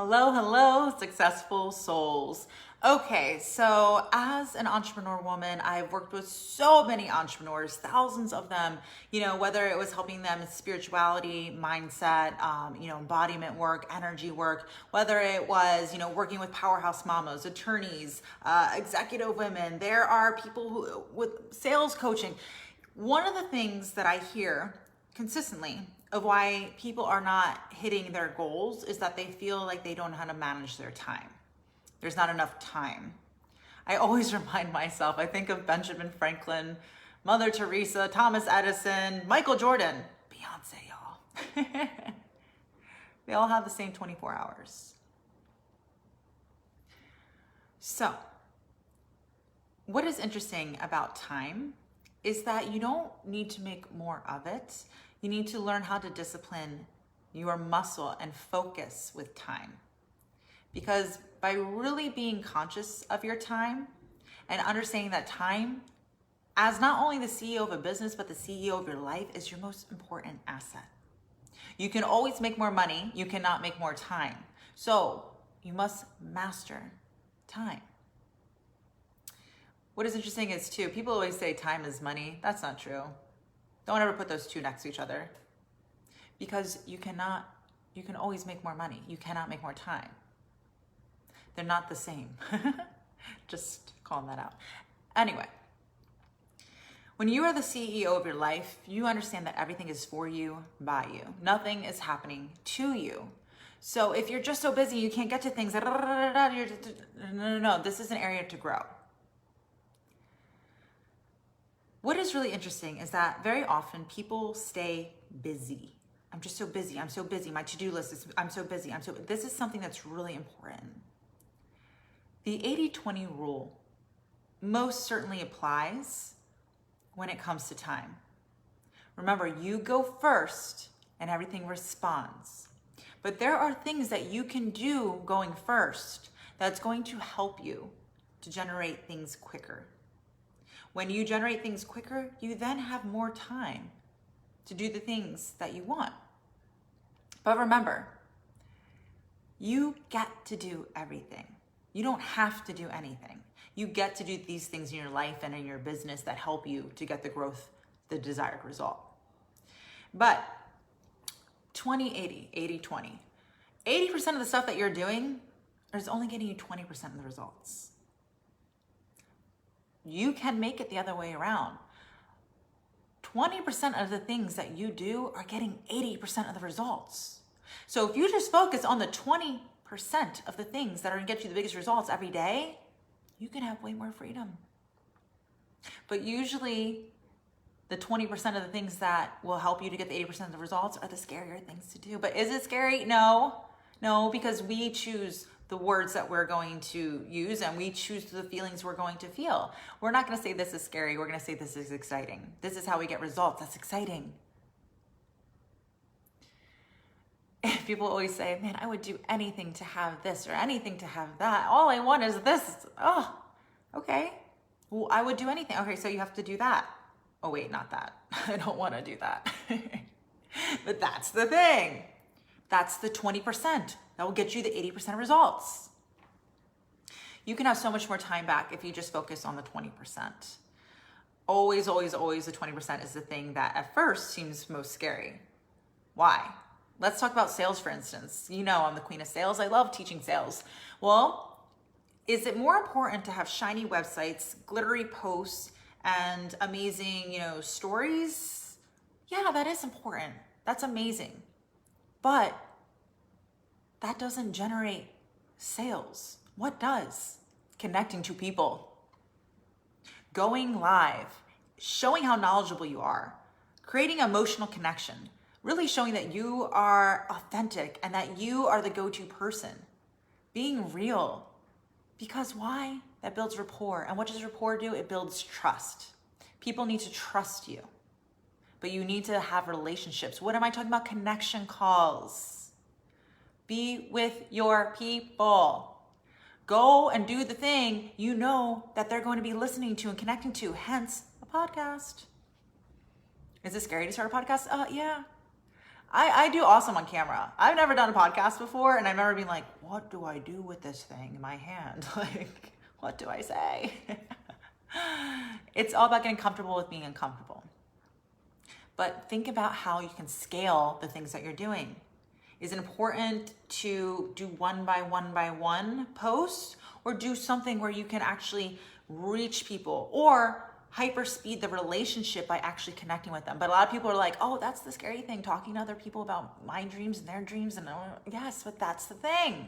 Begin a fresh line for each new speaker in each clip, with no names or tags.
Hello, hello, successful souls. Okay, so as an entrepreneur woman, I've worked with so many entrepreneurs, thousands of them, whether it was helping them in spirituality, mindset, embodiment work, energy work, whether it was, working with powerhouse mamas, attorneys, executive women. There are people who, with sales coaching. One of the things that I hear consistently of why people are not hitting their goals is that they feel like they don't know how to manage their time. There's not enough time. I always remind myself, I think of Benjamin Franklin, Mother Teresa, Thomas Edison, Michael Jordan, Beyonce, y'all. They all have the same 24 hours. So, what is interesting about time is that you don't need to make more of it. You need to learn how to discipline your muscle and focus with time. Because by really being conscious of your time and understanding that time, as not only the CEO of a business, but the CEO of your life, is your most important asset. You can always make more money, you cannot make more time. So you must master time. What is interesting is too, people always say time is money. That's not true. Don't ever put those two next to each other, because you can always make more money. You cannot make more time. They're not the same. Just calling that out. Anyway, when you are the CEO of your life, you understand that everything is for you, by you. Nothing is happening to you. So if you're just so busy, you can't get to things, no, this is an area to grow. What is really interesting is that very often people stay busy. I'm just so busy. I'm so busy. My to-do list is, I'm so busy. This is something that's really important. The 80-20 rule most certainly applies when it comes to time. Remember, you go first and everything responds. But there are things that you can do going first that's going to help you to generate things quicker. When you generate things quicker, you then have more time to do the things that you want. But remember, you get to do everything. You don't have to do anything. You get to do these things in your life and in your business that help you to get the growth, the desired result. But 20-80, 80-20. 80% of the stuff that you're doing is only getting you 20% of the results. You can make it the other way around. 20% of the things that you do are getting 80% of the results. So if you just focus on the 20% of the things that are gonna get you the biggest results every day, you can have way more freedom. But usually the 20% of the things that will help you to get the 80% of the results are the scarier things to do. But is it scary? No, because we choose the words that we're going to use and we choose the feelings we're going to feel. We're not gonna say this is scary, we're gonna say this is exciting. This is how we get results, that's exciting. And people always say, man, I would do anything to have this or anything to have that. All I want is this. Oh, okay. Well, I would do anything. Okay, so you have to do that. Oh wait, not that. I don't wanna do that. But that's the thing. That's the 20%. That will get you the 80% results. You can have so much more time back if you just focus on the 20%. Always, always, always the 20% is the thing that at first seems most scary. Why? Let's talk about sales, for instance. You know I'm the queen of sales. I love teaching sales. Well, is it more important to have shiny websites, glittery posts, and amazing, stories? Yeah, that is important. That's amazing. But that doesn't generate sales. What does? Connecting to people, going live, showing how knowledgeable you are, creating emotional connection, really showing that you are authentic and that you are the go-to person, being real. Because why? That builds rapport. And what does rapport do? It builds trust. People need to trust you. But you need to have relationships. What am I talking about? Connection calls. Be with your people. Go and do the thing you know that they're going to be listening to and connecting to, hence a podcast. Is it scary to start a podcast? Yeah. I do awesome on camera. I've never done a podcast before, and I remember being like, what do I do with this thing in my hand? Like, what do I say? It's all about getting comfortable with being uncomfortable. But think about how you can scale the things that you're doing. Is it important to do one by one posts, or do something where you can actually reach people, or hyper speed the relationship by actually connecting with them? But a lot of people are like, oh, that's the scary thing, talking to other people about my dreams and their dreams. And yes, but that's the thing.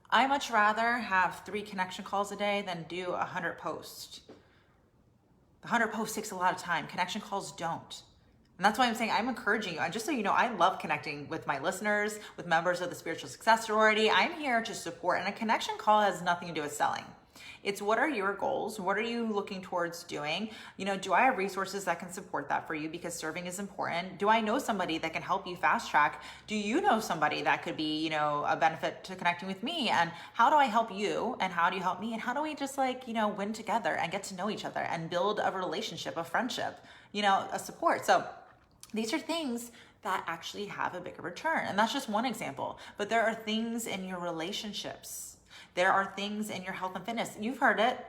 I much rather have 3 connection calls a day than do 100 posts. 100 posts takes a lot of time. Connection calls don't. And that's why I'm saying, I'm encouraging you. And just so you know, I love connecting with my listeners, with members of the Spiritual Success Sorority. I'm here to support, and a connection call has nothing to do with selling. It's what are your goals? What are you looking towards doing? You know, do I have resources that can support that for you? Because serving is important. Do I know somebody that can help you fast track? Do you know somebody that could be, you know, a benefit to connecting with me? And how do I help you? And how do you help me? And how do we just like, you know, win together and get to know each other and build a relationship, a friendship, you know, a support? So these are things that actually have a bigger return. And that's just one example. But there are things in your relationships. There are things in your health and fitness. You've heard it.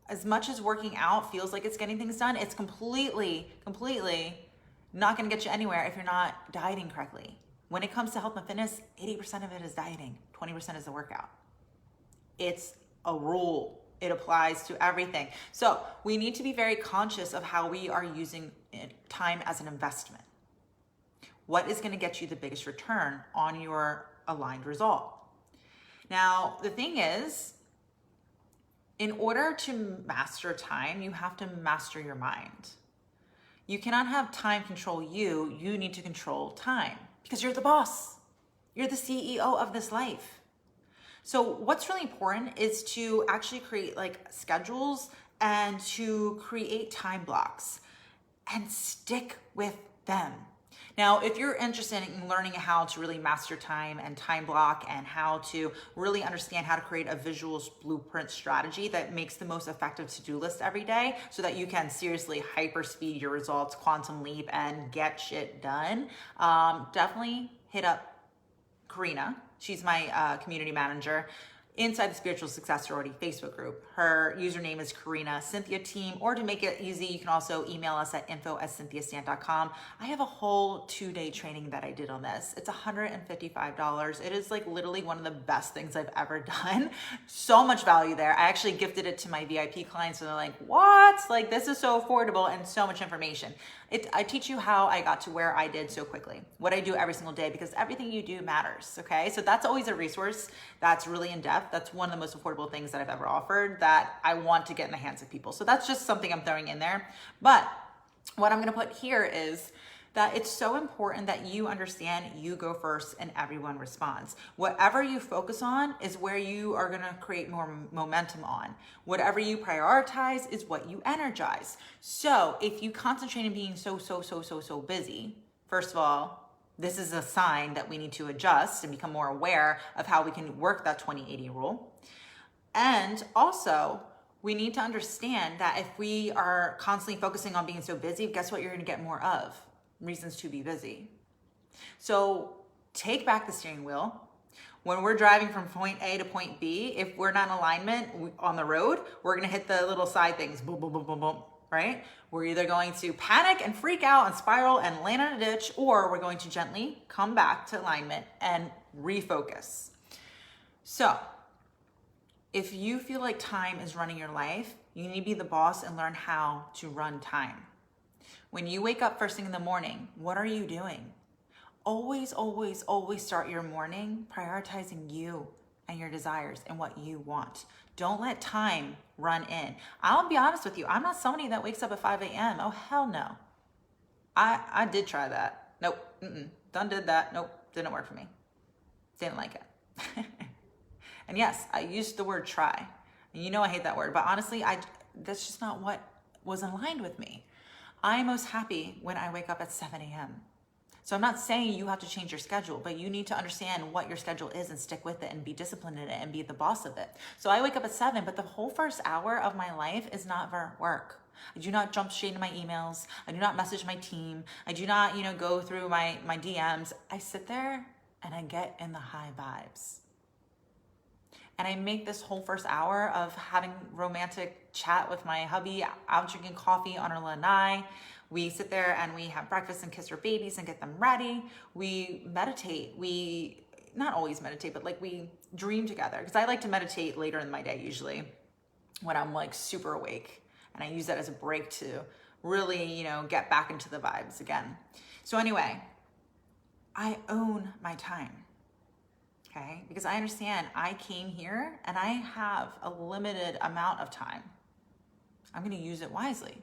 As much as working out feels like it's getting things done, it's completely not gonna get you anywhere if you're not dieting correctly. When it comes to health and fitness, 80% of it is dieting, 20% is the workout. It's a rule. It applies to everything. So we need to be very conscious of how we are using time as an investment. What is gonna get you the biggest return on your aligned result? Now, the thing is, in order to master time, you have to master your mind. You cannot have time control you. You need to control time because you're the boss. You're the CEO of this life. So what's really important is to actually create like schedules and to create time blocks and stick with them. Now, if you're interested in learning how to really master time and time block and how to really understand how to create a visual blueprint strategy that makes the most effective to-do list every day so that you can seriously hyper speed your results, quantum leap, and get shit done, definitely hit up Karina. She's my community manager inside the Spiritual Success Sorority Facebook group. Her username is Karina Cynthia Team, or to make it easy, you can also email us at info@cynthiastant.com. I have a whole 2-day training that I did on this. It's $155. It is like literally one of the best things I've ever done. So much value there. I actually gifted it to my VIP clients and they're like, what? Like, this is so affordable and so much information. I teach you how I got to where I did so quickly, what I do every single day, because everything you do matters, okay? So that's always a resource that's really in depth. That's one of the most affordable things that I've ever offered that I want to get in the hands of people. So that's just something I'm throwing in there. But what I'm gonna put here is that it's so important that you understand you go first and everyone responds. Whatever you focus on is where you are gonna create more momentum on. Whatever you prioritize is what you energize. So if you concentrate on being so busy, first of all, this is a sign that we need to adjust and become more aware of how we can work that 20-80 rule. And also, we need to understand that if we are constantly focusing on being so busy, guess what you're gonna get more of? Reasons to be busy. So take back the steering wheel. When we're driving from point A to point B, if we're not in alignment on the road, we're gonna hit the little side things, boom, boom, boom, boom, boom, right? We're either going to panic and freak out and spiral and land in a ditch, or we're going to gently come back to alignment and refocus. So if you feel like time is running your life, you need to be the boss and learn how to run time. When you wake up first thing in the morning, what are you doing? Always start your morning prioritizing you and your desires and what you want. Don't let time run in. I'll be honest with you, I'm not somebody that wakes up at 5 a.m. Oh, hell no. I did try that. Nope, done did that. Nope, didn't work for me. Didn't like it. And yes, I used the word try. And you know I hate that word, but honestly, that's just not what was aligned with me. I'm most happy when I wake up at 7 a.m. So I'm not saying you have to change your schedule, but you need to understand what your schedule is and stick with it and be disciplined in it and be the boss of it. So I wake up at 7, but the whole first hour of my life is not for work. I do not jump straight into my emails. I do not message my team. I do not, go through my DMs. I sit there and I get in the high vibes. And I make this whole first hour of having romantic chat with my hubby, out drinking coffee, Anarla and I. We sit there and we have breakfast and kiss our babies and get them ready. We meditate. We not always meditate, but like we dream together. Because I like to meditate later in my day usually when I'm like super awake. And I use that as a break to really, get back into the vibes again. So anyway, I own my time. Okay, because I understand I came here and I have a limited amount of time. I'm going to use it wisely.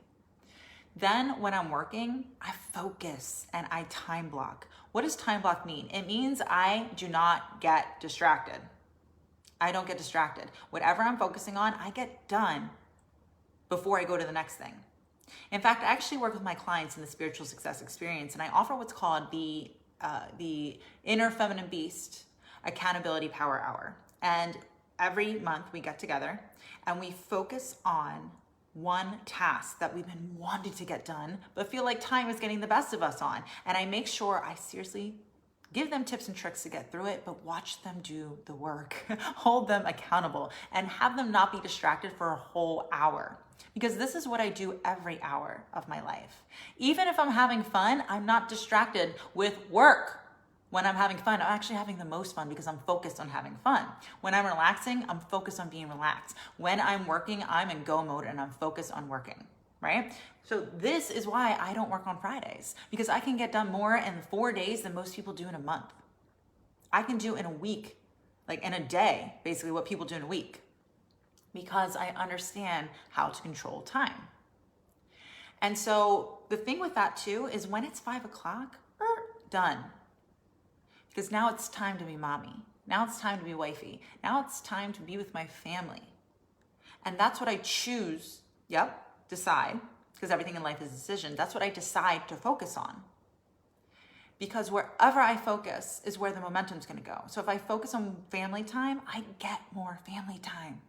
Then when I'm working, I focus and I time block. What does time block mean? It means I do not get distracted. I don't get distracted. Whatever I'm focusing on, I get done before I go to the next thing. In fact, I actually work with my clients in the Spiritual Success Experience, and I offer what's called the Inner Feminine Beast Accountability Power Hour. And every month we get together and we focus on one task that we've been wanting to get done, but feel like time is getting the best of us on. And I make sure I seriously give them tips and tricks to get through it, but watch them do the work, hold them accountable, and have them not be distracted for a whole hour. Because this is what I do every hour of my life. Even if I'm having fun, I'm not distracted with work. When I'm having fun, I'm actually having the most fun because I'm focused on having fun. When I'm relaxing, I'm focused on being relaxed. When I'm working, I'm in go mode and I'm focused on working, right? So this is why I don't work on Fridays, because I can get done more in 4 days than most people do in a month. I can do in a week, like in a day, basically what people do in a week, because I understand how to control time. And so the thing with that too is when it's 5 o'clock, done. Because now it's time to be mommy. Now it's time to be wifey. Now it's time to be with my family. And that's what I choose, decide, because everything in life is a decision. That's what I decide to focus on. Because wherever I focus is where the momentum's gonna go. So if I focus on family time, I get more family time.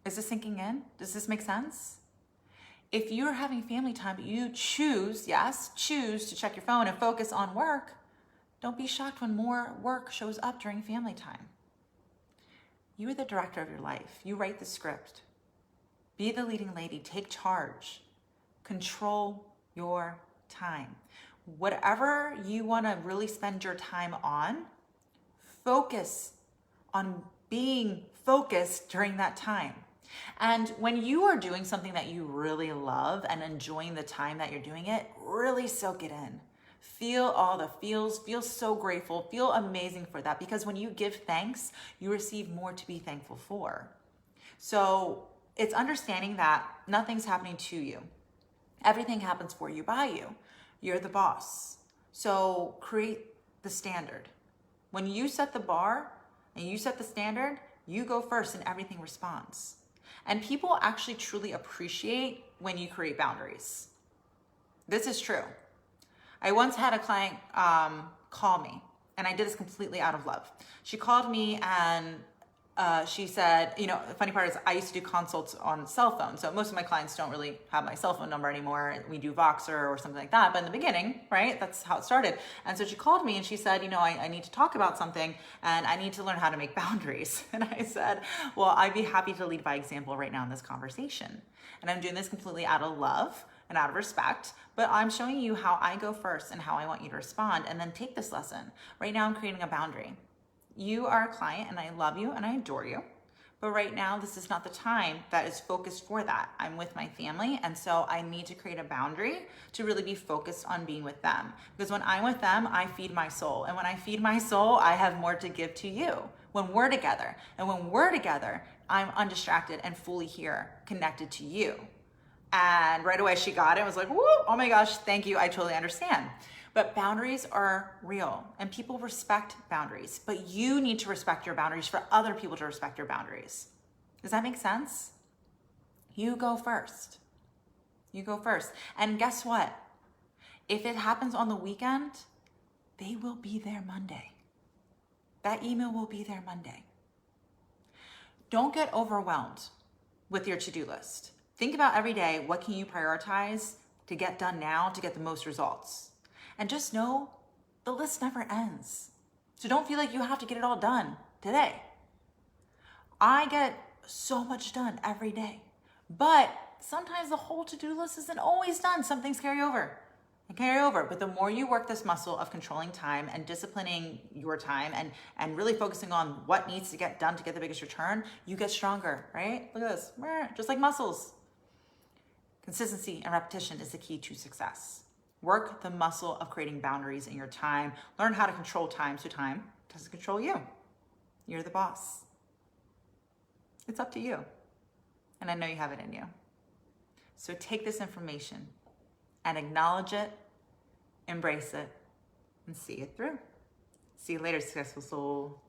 Is this sinking in? Does this make sense? If you're having family time, but you choose to check your phone and focus on work, don't be shocked when more work shows up during family time. You are the director of your life. You write the script. Be the leading lady. Take charge. Control your time. Whatever you want to really spend your time on, focus on being focused during that time. And when you are doing something that you really love and enjoying the time that you're doing it, really soak it in. Feel all the feels, feel so grateful, feel amazing for that, because when you give thanks, you receive more to be thankful for. So it's understanding that nothing's happening to you. Everything happens for you, by you. You're the boss. So create the standard. When you set the bar and you set the standard, you go first and everything responds. And people actually truly appreciate when you create boundaries. This is true. I once had a client call me, and I did this completely out of love. She called me and she said, the funny part is I used to do consults on cell phone. So most of my clients don't really have my cell phone number anymore. We do Voxer or something like that. But in the beginning, right, that's how it started. And so she called me and she said, I need to talk about something and I need to learn how to make boundaries. And I said, well, I'd be happy to lead by example right now in this conversation. And I'm doing this completely out of love and out of respect, but I'm showing you how I go first and how I want you to respond, and then take this lesson. Right now I'm creating a boundary. You are a client and I love you and I adore you, but right now this is not the time that is focused for that. I'm with my family, and so I need to create a boundary to really be focused on being with them, because when I'm with them, I feed my soul, and when I feed my soul, I have more to give to you when we're together. And when we're together, I'm undistracted and fully here, connected to you. And right away she got it and was like, whoa, oh my gosh, thank you, I totally understand. But boundaries are real and people respect boundaries, but you need to respect your boundaries for other people to respect your boundaries. Does that make sense? You go first. You go first. And guess what? If it happens on the weekend, they will be there Monday. That email will be there Monday. Don't get overwhelmed with your to-do list. Think about every day, what can you prioritize to get done now to get the most results? And just know the list never ends. So don't feel like you have to get it all done today. I get so much done every day, but sometimes the whole to-do list isn't always done. Some things carry over and carry over. But the more you work this muscle of controlling time and disciplining your time and really focusing on what needs to get done to get the biggest return, you get stronger, right? Look at this, just like muscles. Consistency and repetition is the key to success. Work the muscle of creating boundaries in your time. Learn how to control time so time doesn't control you. You're the boss. It's up to you. And I know you have it in you. So take this information and acknowledge it, embrace it, and see it through. See you later, successful soul.